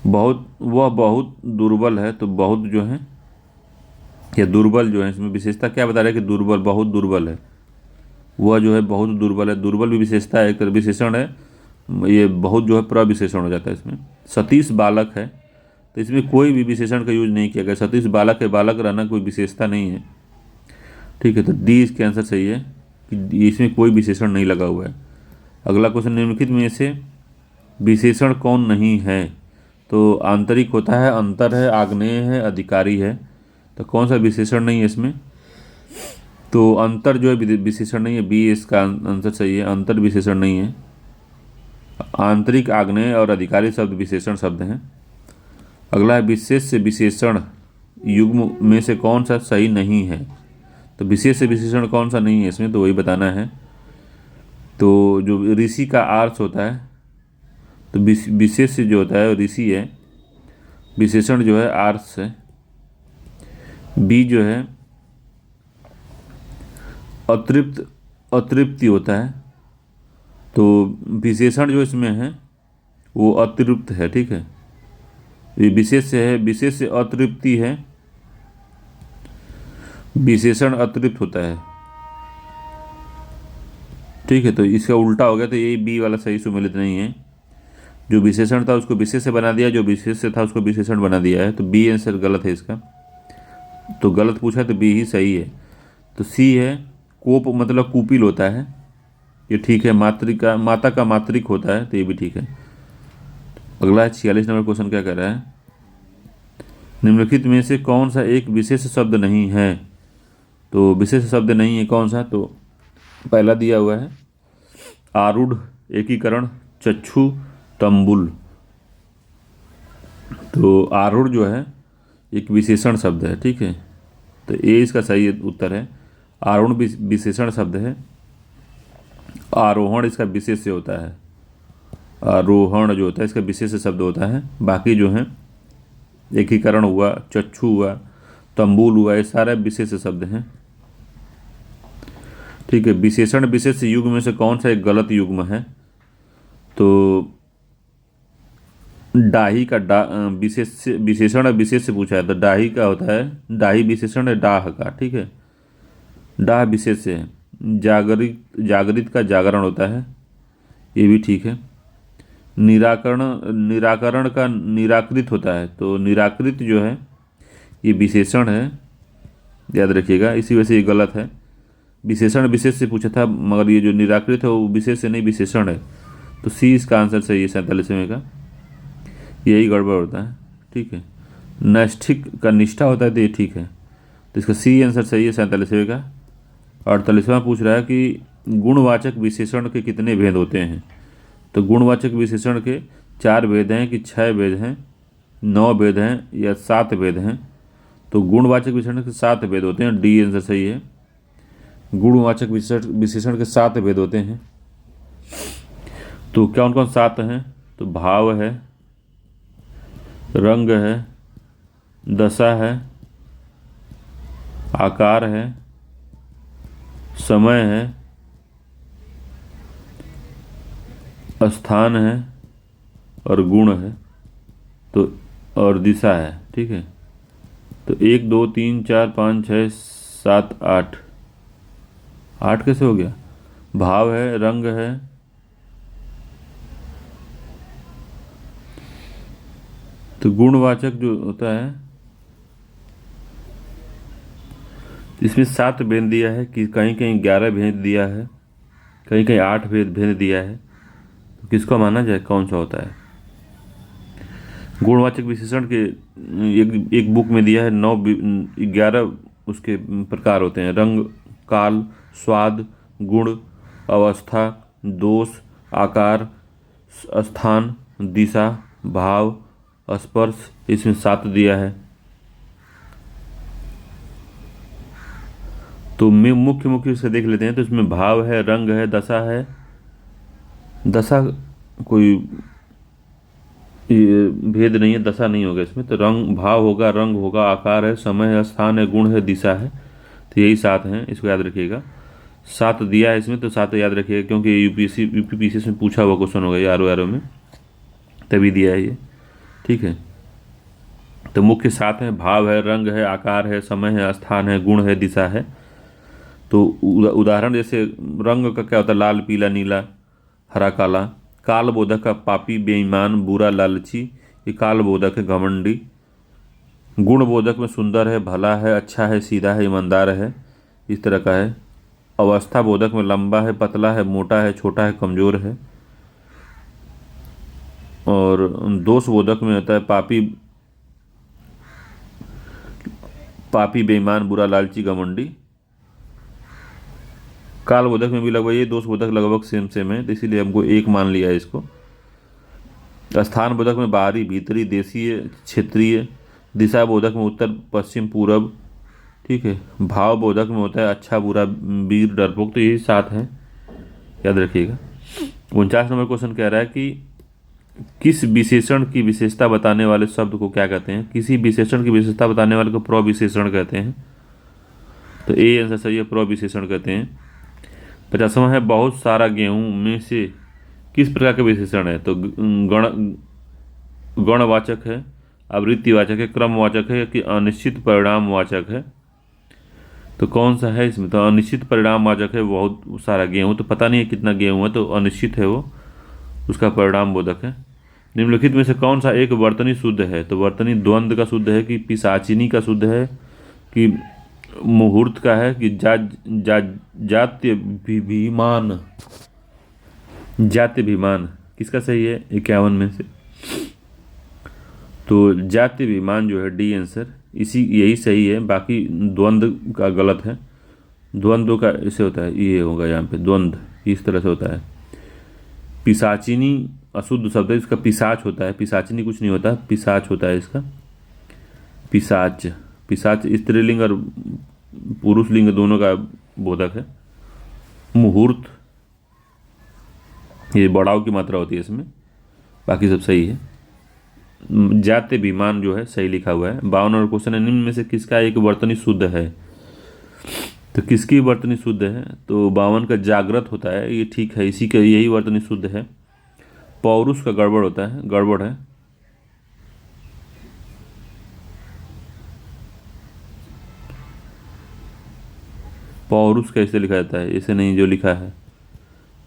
बहुत, वह बहुत दुर्बल है, तो बहुत जो है या दुर्बल जो है, इसमें विशेषता क्या बता रहा है कि दुर्बल, बहुत दुर्बल है। वह जो है बहुत दुर्बल है, दुर्बल भी विशेषता है, एक तरह विशेषण है, ये बहुत जो है प्रविशेषण हो जाता है इसमें। सतीश बालक है, तो इसमें कोई भी विशेषण का यूज नहीं किया गया। सतीश बालक है, बालक रहना कोई विशेषता नहीं है। ठीक है, तो डी इसके आंसर सही है कि इसमें कोई विशेषण नहीं लगा हुआ है। अगला क्वेश्चन, निम्नलिखित में से विशेषण कौन नहीं है? तो आंतरिक होता है, अंतर है, आग्नेय है, अधिकारी है, तो कौन सा विशेषण नहीं है इसमें? तो अंतर जो है विशेषण नहीं है, बी इसका आंसर सही है, अंतर विशेषण नहीं है। आंतरिक, आग्नेय और अधिकारी शब्द विशेषण शब्द हैं। अगला है विशेष से विशेषण युग्म में से कौन सा सही नहीं है? तो विशेष से विशेषण कौन सा नहीं है इसमें, तो वही बताना है। तो जो ऋषि का आर्स होता है, तो विशेष से जो होता है ऋषि है, विशेषण जो है आर्स है। बी जो है अतृप्त, अतृप्ति होता है, तो विशेषण जो इसमें है वो अतृप्त है। ठीक है, ये विशेष से है, विशेष से अतृप्ति है, विशेषण अतृप्त होता है। ठीक है, तो इसका उल्टा हो गया, तो ये बी वाला सही सुमेलित नहीं है। जो विशेषण था उसको विशेष से बना दिया, जो विशेष से था उसको विशेषण बना दिया है, तो बी आंसर गलत है इसका। तो गलत पूछा तो बी ही सही है। तो सी है कोप, मतलब कुपिल होता है, ये ठीक है। मातृका, माता का मातृक होता है, तो ये भी ठीक है। अगला है 46 नंबर क्वेश्चन, क्या कह रहा है? निम्नलिखित में से कौन सा एक विशेष शब्द नहीं है? तो विशेष शब्द नहीं है कौन सा? तो पहला दिया हुआ है आरूढ़, एकीकरण, चक्षु, तंबुल। तो आरूढ़ जो है एक विशेषण शब्द है। ठीक है, तो ए इसका सही उत्तर है। आरूढ़ विशेषण शब्द है, आरोहण इसका विशेष से होता है। आरोहण जो होता है इसका विशेष शब्द होता है। बाकी जो है एकीकरण हुआ, चक्षु हुआ, तंबूल हुआ, ये सारे विशेष शब्द हैं। ठीक है, विशेषण विशेष युग्म में से कौन सा एक गलत युग्म है? तो डाही का विशेषण विशेष से पूछा है, तो डाही का होता है, डाही विशेषण है डाह का। ठीक है, डाह विशेष है। जागरित, जागृत का जागरण होता है, ये भी ठीक है। निराकरण, निराकरण का निराकृत होता है, तो निराकृत जो है ये विशेषण है, याद रखिएगा, इसी वजह से ये गलत है। विशेषण विशेष से पूछा था, मगर ये जो निराकृत है वो विशेष से नहीं, विशेषण है। तो सी इसका आंसर सही है 47वें का, यही गड़बड़ होता है। ठीक है, नैष्ठिक का निष्ठा होता है, तो ये ठीक है। तो इसका सी आंसर सही है 47वें का। 48वां पूछ रहा है कि गुणवाचक विशेषण के कितने भेद होते हैं? तो गुणवाचक विशेषण के 4 भेद हैं कि 6 भेद हैं, 9 भेद हैं या 7 भेद हैं? तो गुणवाचक विशेषण के 7 भेद होते हैं, डी आंसर सही है। गुणवाचक विशेषण के 7 भेद होते हैं। तो कौन कौन 7 हैं? तो भाव है, रंग है, दशा है, आकार है, समय है, स्थान है और गुण है तो और दिशा है। ठीक है, तो 1 2 3 4 5 6 7 8, 8 कैसे हो गया? भाव है, रंग है, तो गुणवाचक जो होता है इसमें 7 भेद दिया है कि कहीं कहीं 11 भेद दिया है, कहीं कहीं 8 भेद भेद दिया है, तो किसको माना जाए, कौन सा होता है? गुणवाचक विशेषण के एक बुक में दिया है 11 उसके प्रकार होते हैं: रंग, काल, स्वाद, गुण, अवस्था, दोष, आकार, स्थान, दिशा, भाव, स्पर्श। इसमें 7 दिया है। तो मैं मुख्य मुख्य से देख लेते हैं। तो इसमें भाव है, रंग है, दशा है। दशा कोई ये भेद नहीं है, दशा नहीं होगा इसमें। तो रंग, भाव होगा, रंग होगा, आकार है, समय है, स्थान है, गुण है, दिशा है। तो यही 7 हैं, इसको याद रखिएगा। 7 दिया है इसमें, तो 7 याद रखिएगा क्योंकि यूपीपीसीएस में पूछा हुआ क्वेश्चन होगा ये आर में, तभी दिया है ये। ठीक है, तो मुख्य 7 हैं: भाव है, रंग है, आकार है, समय है, स्थान है, गुण है, दिशा है। तो उदाहरण जैसे रंग का क्या होता है? लाल, पीला, नीला, हरा, काला। काल बोधक का पापी, बेईमान, बुरा, लालची, ये काल बोधक है, घमंडी। गुण बोधक में सुंदर है, भला है, अच्छा है, सीधा है, ईमानदार है, इस तरह का है। अवस्था बोधक में लंबा है, पतला है, मोटा है, छोटा है, कमजोर है। और दोष बोधक में होता है पापी, बेईमान, बुरा, लालची, घमंडी। काल बोधक में भी लगभग ये, दोष बोधक लगभग सेम सेम है, तो इसीलिए हमको एक मान लिया है इसको। स्थान बोधक में बाहरी, भीतरी, देशीय, क्षेत्रीय। दिशा बोधक में उत्तर, पश्चिम, पूरब। ठीक है, भाव बोधक में होता है अच्छा, बुरा, वीर, डरपोक। तो यही 7 हैं, याद रखिएगा। 49 नंबर क्वेश्चन कह रहा है कि किस विशेषण की विशेषता बताने वाले शब्द को क्या कहते हैं? किसी विशेषण की विशेषता बताने वाले को प्रविशेषण कहते हैं। तो ए आंसर सही है, प्रविशेषण कहते हैं। 50वां है बहुत सारा गेहूं में से किस प्रकार के विशेषण है? तो गणवाचक है, आवृत्तिवाचक है, क्रमवाचक है कि अनिश्चित परिणामवाचक है? तो कौन सा है इसमें? तो अनिश्चित परिणामवाचक है, बहुत सारा गेहूं, तो पता नहीं है कितना गेहूं है, तो अनिश्चित है वो, उसका परिणाम बोधक है। निम्नलिखित में से कौन सा एक वर्तनी शुद्ध है? तो वर्तनी द्वंद्व का शुद्ध है कि पिशाचिनी का शुद्ध है कि मुहूर्त का है कि जात्य विमान? जात्य विमान किसका सही है 51 में से? तो जात्य विमान जो है डी आंसर, यही सही है, बाकी द्वंद्व का गलत है। द्वंद्व का ऐसे होता है, ये होगा यहाँ पे, द्वंद्व इस तरह से होता है। पिशाचिनी अशुद्ध शब्द है, इसका पिशाच होता है, पिशाचिनी कुछ नहीं होता, पिशाच होता है इसका, पिशाच। पिशाच स्त्रीलिंग और पुरुष लिंग दोनों का बोधक है। मुहूर्त, ये बढ़ाव की मात्रा होती है इसमें, बाकी सब सही है। जात्य विमान जो है सही लिखा हुआ है। 52 और क्वेश्चन है, निम्न में से किसका एक वर्तनी शुद्ध है? तो किसकी वर्तनी शुद्ध है? तो 52 का जागृत होता है, ये ठीक है, इसी का यही वर्तनी शुद्ध है। पौरुष का गड़बड़ होता है, गड़बड़ है। पौरुष कैसे लिखा जाता है? ऐसे नहीं, जो लिखा है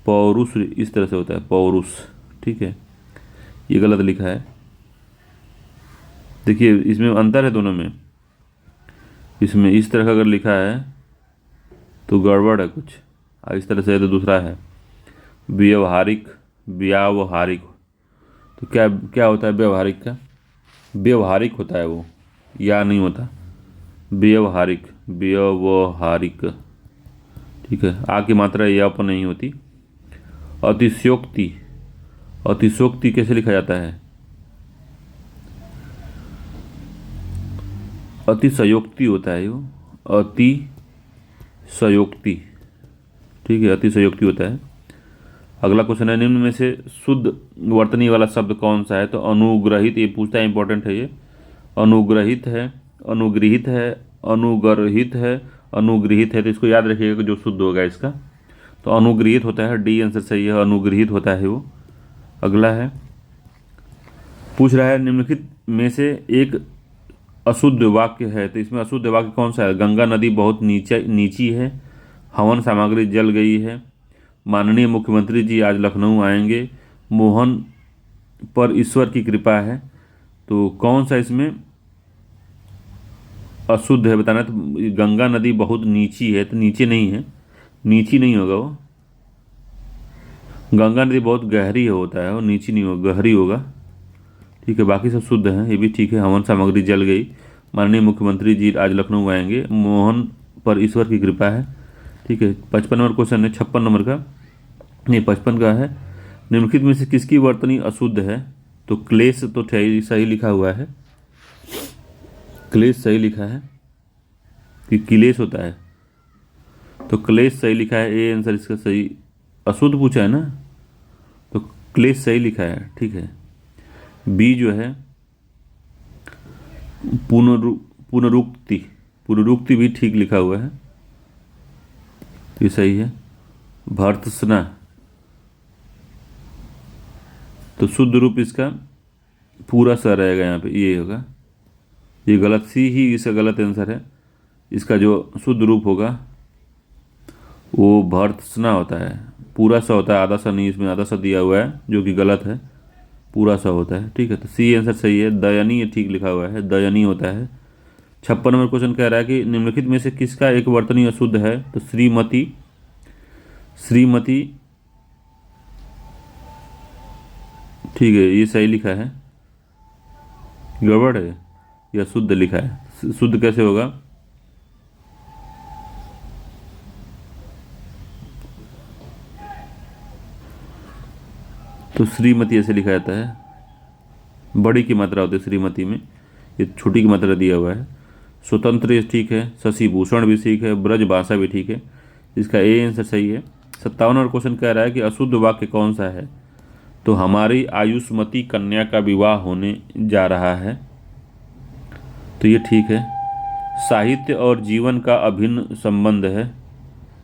पौरुष इस तरह से होता है, पौरुष। ठीक है, ये गलत लिखा है। देखिए इसमें अंतर है दोनों में, इसमें इस तरह का अगर लिखा है तो गड़बड़ है कुछ, इस तरह से है तो दूसरा है। व्यवहारिक, व्यावहारिक, तो क्या क्या होता है व्यवहारिक का? व्यवहारिक होता है वो, या नहीं होता, व्यवहारिक, व्यवहारिक। ठीक है, आ की मात्रा या पर नहीं होती। अतिशयोक्ति, अतिशयोक्ति कैसे लिखा जाता है? अतिशयोक्ति होता है वो, अतिशयोक्ति। ठीक है, अतिशयोक्ति होता है। अगला क्वेश्चन है, निम्न में से शुद्ध वर्तनी वाला शब्द कौन सा है? तो अनुग्रहित, ये पूछता है, इंपॉर्टेंट है ये। अनुग्रहित है, अनुग्रहित है, अनुग्रहित है, अनुग्रहित है, तो इसको याद रखिएगा कि जो शुद्ध होगा इसका, तो अनुग्रहित होता है, डी आंसर सही है, अनुग्रहित होता है वो। अगला है पूछ रहा है निम्नलिखित में से एक अशुद्ध वाक्य है, तो इसमें अशुद्ध वाक्य कौन सा है? गंगा नदी बहुत नीची है, हवन सामग्री जल गई है, माननीय मुख्यमंत्री जी आज लखनऊ आएंगे, मोहन पर ईश्वर की कृपा है। तो कौन सा इसमें अशुद्ध है बताना है। तो गंगा नदी बहुत नीची है, तो नीचे नहीं है, नीची नहीं होगा वो। गंगा नदी बहुत गहरी होता है, वो नीची नहीं होगा, गहरी होगा। ठीक है, बाकी सब शुद्ध हैं, ये भी ठीक है। हवन सामग्री जल गई, माननीय मुख्यमंत्री जी आज लखनऊ आएंगे, मोहन पर ईश्वर की कृपा है। ठीक है, 55 नंबर क्वेश्चन है, 56 नंबर का, नहीं 55 का है। निम्नलिखित में से किसकी वर्तनी अशुद्ध है? तो क्लेश तो सही लिखा हुआ है, क्लेश सही लिखा है कि क्लेश होता है, तो क्लेश सही लिखा है, ए आंसर इसका सही। अशुद्ध पूछा है ना, तो क्लेश सही लिखा है। ठीक है, बी जो है पुनरुक्ति, पुनरुक्ति भी ठीक लिखा हुआ है, ये सही है। भर्त्सना, तो शुद्ध रूप इसका पूरा सा रहेगा यहाँ पे, ये होगा, ये गलत, सी ही इसका गलत आंसर है। इसका जो शुद्ध रूप होगा वो भर्त्सना होता है, पूरा सा होता है, आधा सा नहीं, इसमें आधा सा दिया हुआ है जो कि गलत है, पूरा सा होता है। ठीक है, तो सी आंसर सही है। दयनीय ठीक लिखा हुआ है, दयनीय होता है। 56 नंबर क्वेश्चन कह रहा है कि निम्नलिखित में से किसका एक वर्तनी अशुद्ध है? तो श्रीमती, श्रीमती ठीक है, ये सही लिखा है, गड़बड़ है, या शुद्ध लिखा है? शुद्ध कैसे होगा? तो श्रीमती ऐसे लिखा जाता है, बड़ी की मात्रा होती है श्रीमती में, ये छोटी की मात्रा दिया हुआ है। स्वतंत्र ठीक है, शशि भूषण भी ठीक है, ब्रजभाषा भी ठीक है, इसका ए आंसर सही है। 57 और क्वेश्चन कह रहा है कि अशुद्ध वाक्य कौन सा है? तो हमारी आयुष्मती कन्या का विवाह होने जा रहा है, तो ये ठीक है। साहित्य और जीवन का अभिन्न संबंध है,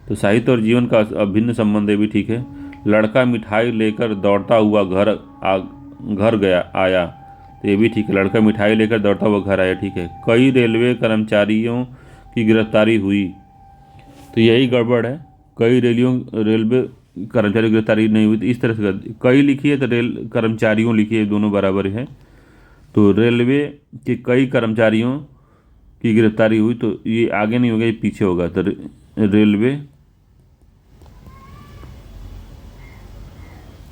तो साहित्य और जीवन का अभिन्न संबंध है, भी ठीक है। लड़का मिठाई लेकर दौड़ता हुआ घर गया आया, तो ये भी ठीक है, लड़का मिठाई लेकर दौड़ता हुआ घर आया, ठीक है। कई रेलवे कर्मचारियों की गिरफ्तारी हुई, तो यही गड़बड़ है, कई रेलवे कर्मचारी की गिरफ्तारी नहीं हुई, तो इस तरह से कई लिखी है तो रेल कर्मचारियों लिखी है, दोनों बराबर है। तो रेलवे के कई कर्मचारियों की गिरफ्तारी हुई, तो ये आगे नहीं होगा, ये पीछे होगा। तो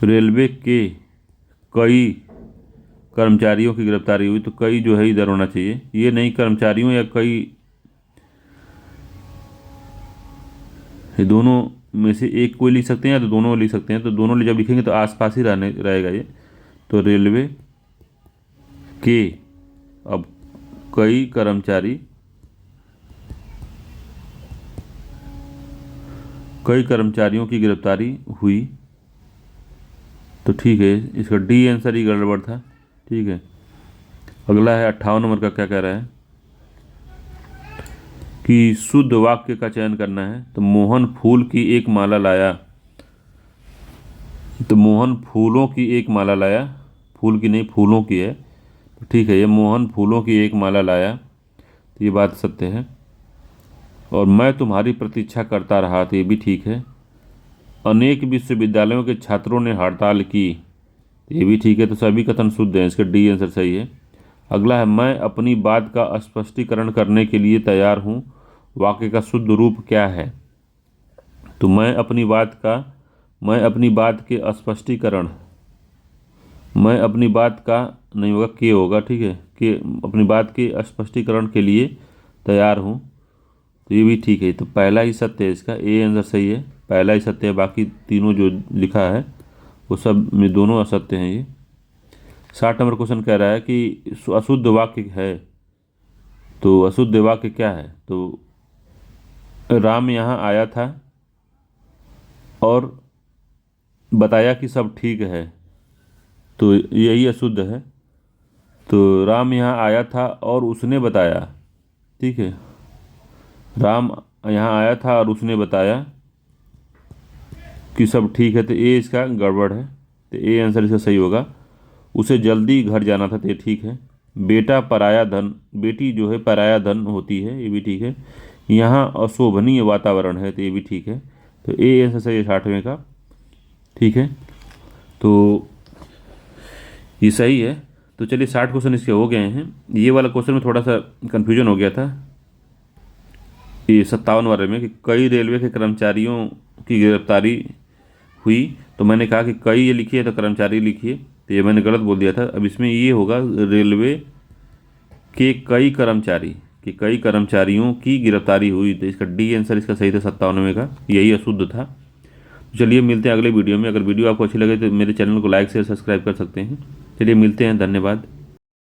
रेलवे के कई कर्मचारियों की गिरफ्तारी हुई, तो कई जो है इधर होना चाहिए, ये नहीं कर्मचारियों या कई, ये दोनों में से एक कोई लिख सकते हैं या तो दोनों लिख सकते हैं, तो दोनों जब लिखेंगे तो आसपास ही रहेगा ये। तो रेलवे के, अब कई कर्मचारियों की गिरफ्तारी हुई, तो ठीक है, इसका डी आंसर ही गड़बड़ था। ठीक है, अगला है 58 नंबर का, क्या कह रहा है कि शुद्ध वाक्य का चयन करना है। तो मोहन फूल की एक माला लाया, तो मोहन फूलों की एक माला लाया, फूल की नहीं फूलों की है, तो ठीक है, ये मोहन फूलों की एक माला लाया, तो ये बात सत्य है। और मैं तुम्हारी प्रतीक्षा करता रहा, तो ये भी ठीक है। अनेक विश्वविद्यालयों के छात्रों ने हड़ताल की, तो ये भी ठीक है, तो सभी कथन शुद्ध हैं, इसका डी आंसर सही है। अगला है मैं अपनी बात का स्पष्टीकरण करने के लिए तैयार हूँ, वाक्य का शुद्ध रूप क्या है? तो मैं अपनी बात के स्पष्टीकरण, मैं अपनी बात का नहीं होगा, के होगा, ठीक है, के अपनी बात के स्पष्टीकरण के लिए तैयार हूँ, तो ये भी ठीक है। तो पहला ही सत्य है, इसका ए आंसर सही है, पहला ही सत्य है, बाकी तीनों जो लिखा है वो सब में दोनों असत्य हैं ये। 60 नंबर क्वेश्चन कह रहा है कि अशुद्ध वाक्य है, तो अशुद्ध वाक्य क्या है? तो राम यहाँ आया था और बताया कि सब ठीक है, तो यही अशुद्ध है। तो राम यहाँ आया था और उसने बताया, ठीक है, राम यहाँ आया था और उसने बताया कि सब ठीक है, तो ए इसका गड़बड़ है, तो ए आंसर इसका सही होगा। उसे जल्दी घर जाना था, तो ये ठीक है। बेटा पराया धन, बेटी जो है पराया धन होती है, ये भी ठीक है। यहाँ अशोभनीय वातावरण है, तो ये भी ठीक है। तो ए ऐसा सही है 60वें का, ठीक है। तो ये सही है। तो चलिए 60 क्वेश्चन इसके हो गए हैं। ये वाला क्वेश्चन में थोड़ा सा कन्फ्यूजन हो गया था, ये 57 वाले में, कि कई रेलवे के कर्मचारियों की गिरफ्तारी हुई। तो मैंने कहा कि कई ये लिखिए तो कर्मचारी लिखिए, तो ये मैंने गलत बोल दिया था। अब इसमें ये होगा रेलवे के कई कर्मचारी, कि कई कर्मचारियों की गिरफ्तारी हुई, तो इसका डी आंसर इसका सही था 57वें का, यही अशुद्ध था। तो चलिए मिलते हैं अगले वीडियो में। अगर वीडियो आपको अच्छी लगे तो मेरे चैनल को लाइक शेयर सब्सक्राइब कर सकते हैं। चलिए मिलते हैं, धन्यवाद।